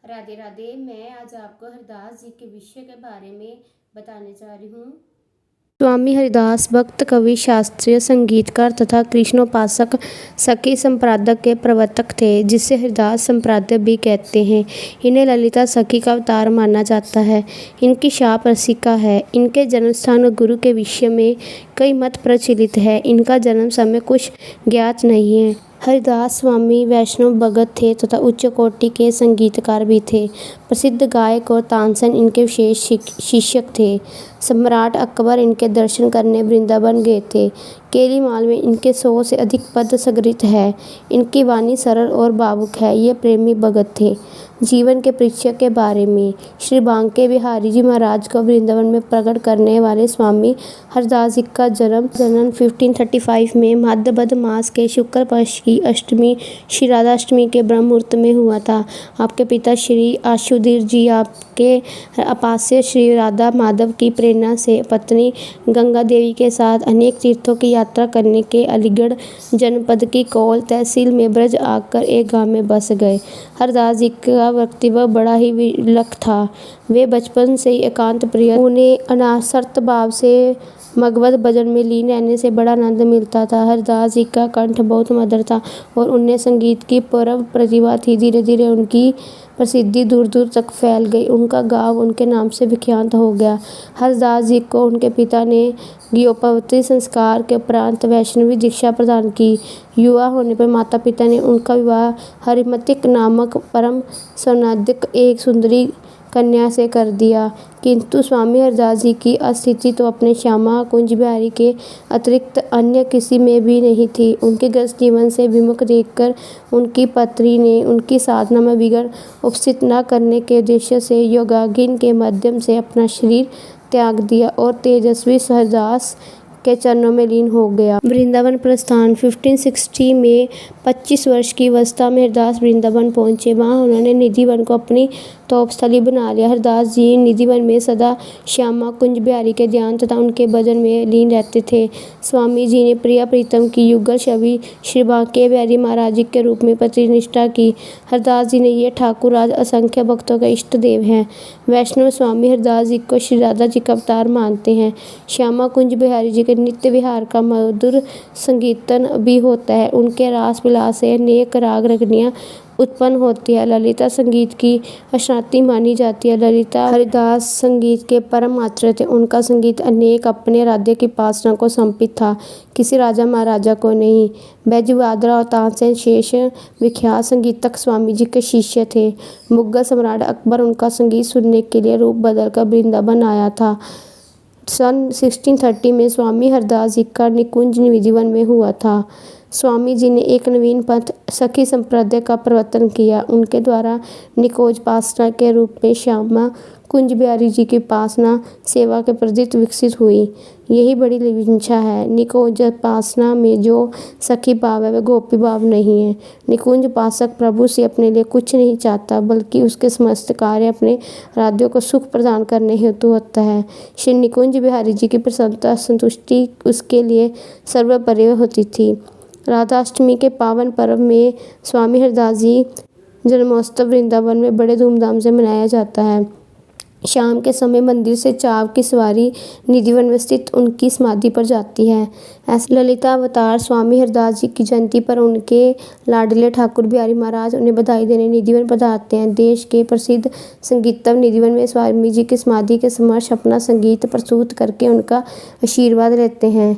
राधे राधे। मैं आज आपको हरिदास जी के विषय के बारे में बताने जा रही हूँ। स्वामी हरिदास भक्त, कवि, शास्त्रीय संगीतकार तथा कृष्णोपासक सखी संप्रदाय के प्रवर्तक थे, जिसे हरिदास संप्रदाय भी कहते हैं। इन्हें ललिता सखी का अवतार माना जाता है। इनकी शाप रसिका है। इनके जन्म स्थान और गुरु के विषय में कई मत प्रचलित है। इनका जन्म समय कुछ ज्ञात नहीं है। हरिदास स्वामी वैष्णव भगत थे तथा उच्च कोटि के संगीतकार भी थे। प्रसिद्ध गायक और तानसेन इनके विशेष शिष्यक थे। सम्राट अकबर इनके दर्शन करने वृंदावन गए थे। केलीमाल में इनके 100 से अधिक पद संग्रहित है। इनकी वाणी सरल और भावुक है। ये प्रेमी भगत थे। जीवन के परिचय के बारे में श्री बांके बिहारी जी महाराज को वृंदावन में प्रकट करने वाले स्वामी हरदास जी का जन्म 1535 में भाद्रपद मास के शुक्ल पक्ष की अष्टमी श्री राधा अष्टमी के ब्रह्म मुहूर्त में हुआ था। आपके पिता श्री आशुधीर जी आपके अपास्य श्री राधा माधव की प्रेरणा से पत्नी गंगा देवी के साथ अनेक तीर्थों की यात्रा करने के अलीगढ़ जनपद की कौल तहसील में ब्रज आकर एक गांव में बस गए। हरदास जी का व्यक्तित्व बड़ा ही विलक्षण था। वे बचपन से ही एकांत प्रिय, उन्हें अनासक्त भाव से भगवत भजन में लीन रहने से बड़ा आनंद मिलता था। हरदास जी का कंठ बहुत मधुर था और उनमें संगीत की पूर्व प्रतिभा थी। धीरे धीरे उनकी प्रसिद्धि दूर दूर तक फैल गई। उनका गांव उनके नाम से विख्यात हो गया। हरदास जी को उनके पिता ने गृहोपवीत संस्कार के उपरांत वैष्णवी दीक्षा प्रदान की। युवा होने पर माता पिता ने उनका विवाह हरिमतिक नामक परम सौंदर्य एक सुंदरी कन्या से कर दिया। किंतु स्वामी हरदास जी की अस्थिति तो अपने श्यामा कुंज बिहारी के अतिरिक्त अन्य किसी में भी नहीं थी। उनके गृहस्थ जीवन से विमुख देखकर उनकी पत्नी ने उनकी साधना में विघ्न उपस्थित न करने के उद्देश्य से योगाग्नि के माध्यम से अपना शरीर त्याग दिया और तेजस्वी हरदास के चरणों में लीन हो गया। वृंदावन प्रस्थान 1560 में 25 वर्ष की अवस्था में हरदास वृंदावन पहुंचे। वहां उन्होंने निधिवन को अपनी तपोस्थली बना लिया। हरदास जी निधिवन में सदा श्यामा कुंज बिहारी के ध्यान तथा उनके भजन में लीन रहते थे। स्वामी जी ने प्रिया प्रीतम की युगल छवि श्री बांके बिहारी महाराज जी के रूप में प्रतिनिष्ठा की। हरदास जी ने ये ठाकुर आज असंख्य भक्तों के इष्ट देव हैं। वैष्णव स्वामी हरदास जी को श्री राधा जी का अवतार मानते हैं। श्यामा कुंज बिहारी जी के नित्य विहार का मधुर संकीर्तन भी होता है। उनके रास विलास से अनेक राग रगनियाँ उत्पन्न होती है। ललिता संगीत की अशांति मानी जाती है। ललिता हरिदास संगीत के परम मात्र थे। उनका संगीत अनेक अपने राधे की उपासना को समर्पित था, किसी राजा महाराजा को नहीं। बैजूवादरा और तानसेन शेष विख्यात संगीतक स्वामी जी के शिष्य थे। मुगल सम्राट अकबर उनका संगीत सुनने के लिए रूप बदलकर वृंदावन आया था। सन 1630 में स्वामी हरदास जी का निकुंज निधिवन में हुआ था। स्वामी जी ने एक नवीन पंथ सखी संप्रदाय का प्रवर्तन किया। उनके द्वारा निकोजोपासना के रूप में श्यामा कुंज बिहारी जी की उपासना सेवा के प्रति विकसित हुई। यही बड़ी विवंशा है। निकोजोपासना में जो सखी भाव है वह गोपी भाव नहीं है। निकुंज उपासक प्रभु से अपने लिए कुछ नहीं चाहता, बल्कि उसके समस्त कार्य अपने राधियों को सुख प्रदान करने हेतु होता है। श्री निकुंज बिहारी जी की प्रसन्नता संतुष्टि उसके लिए सर्वोपरि होती थी। राधाष्टमी के पावन पर्व में स्वामी हरदास जी जन्मोत्सव वृंदावन में बड़े धूमधाम से मनाया जाता है। शाम के समय मंदिर से चाव की सवारी निधिवन में स्थित उनकी समाधि पर जाती है। ऐसे ललिता अवतार स्वामी हरदास जी की जयंती पर उनके लाडले ठाकुर बिहारी महाराज उन्हें बधाई देने निधिवन पधारते हैं। देश के प्रसिद्ध संगीतज्ञ निधिवन में स्वामी जी की समाधि के समक्ष अपना संगीत प्रस्तुत करके उनका आशीर्वाद लेते हैं।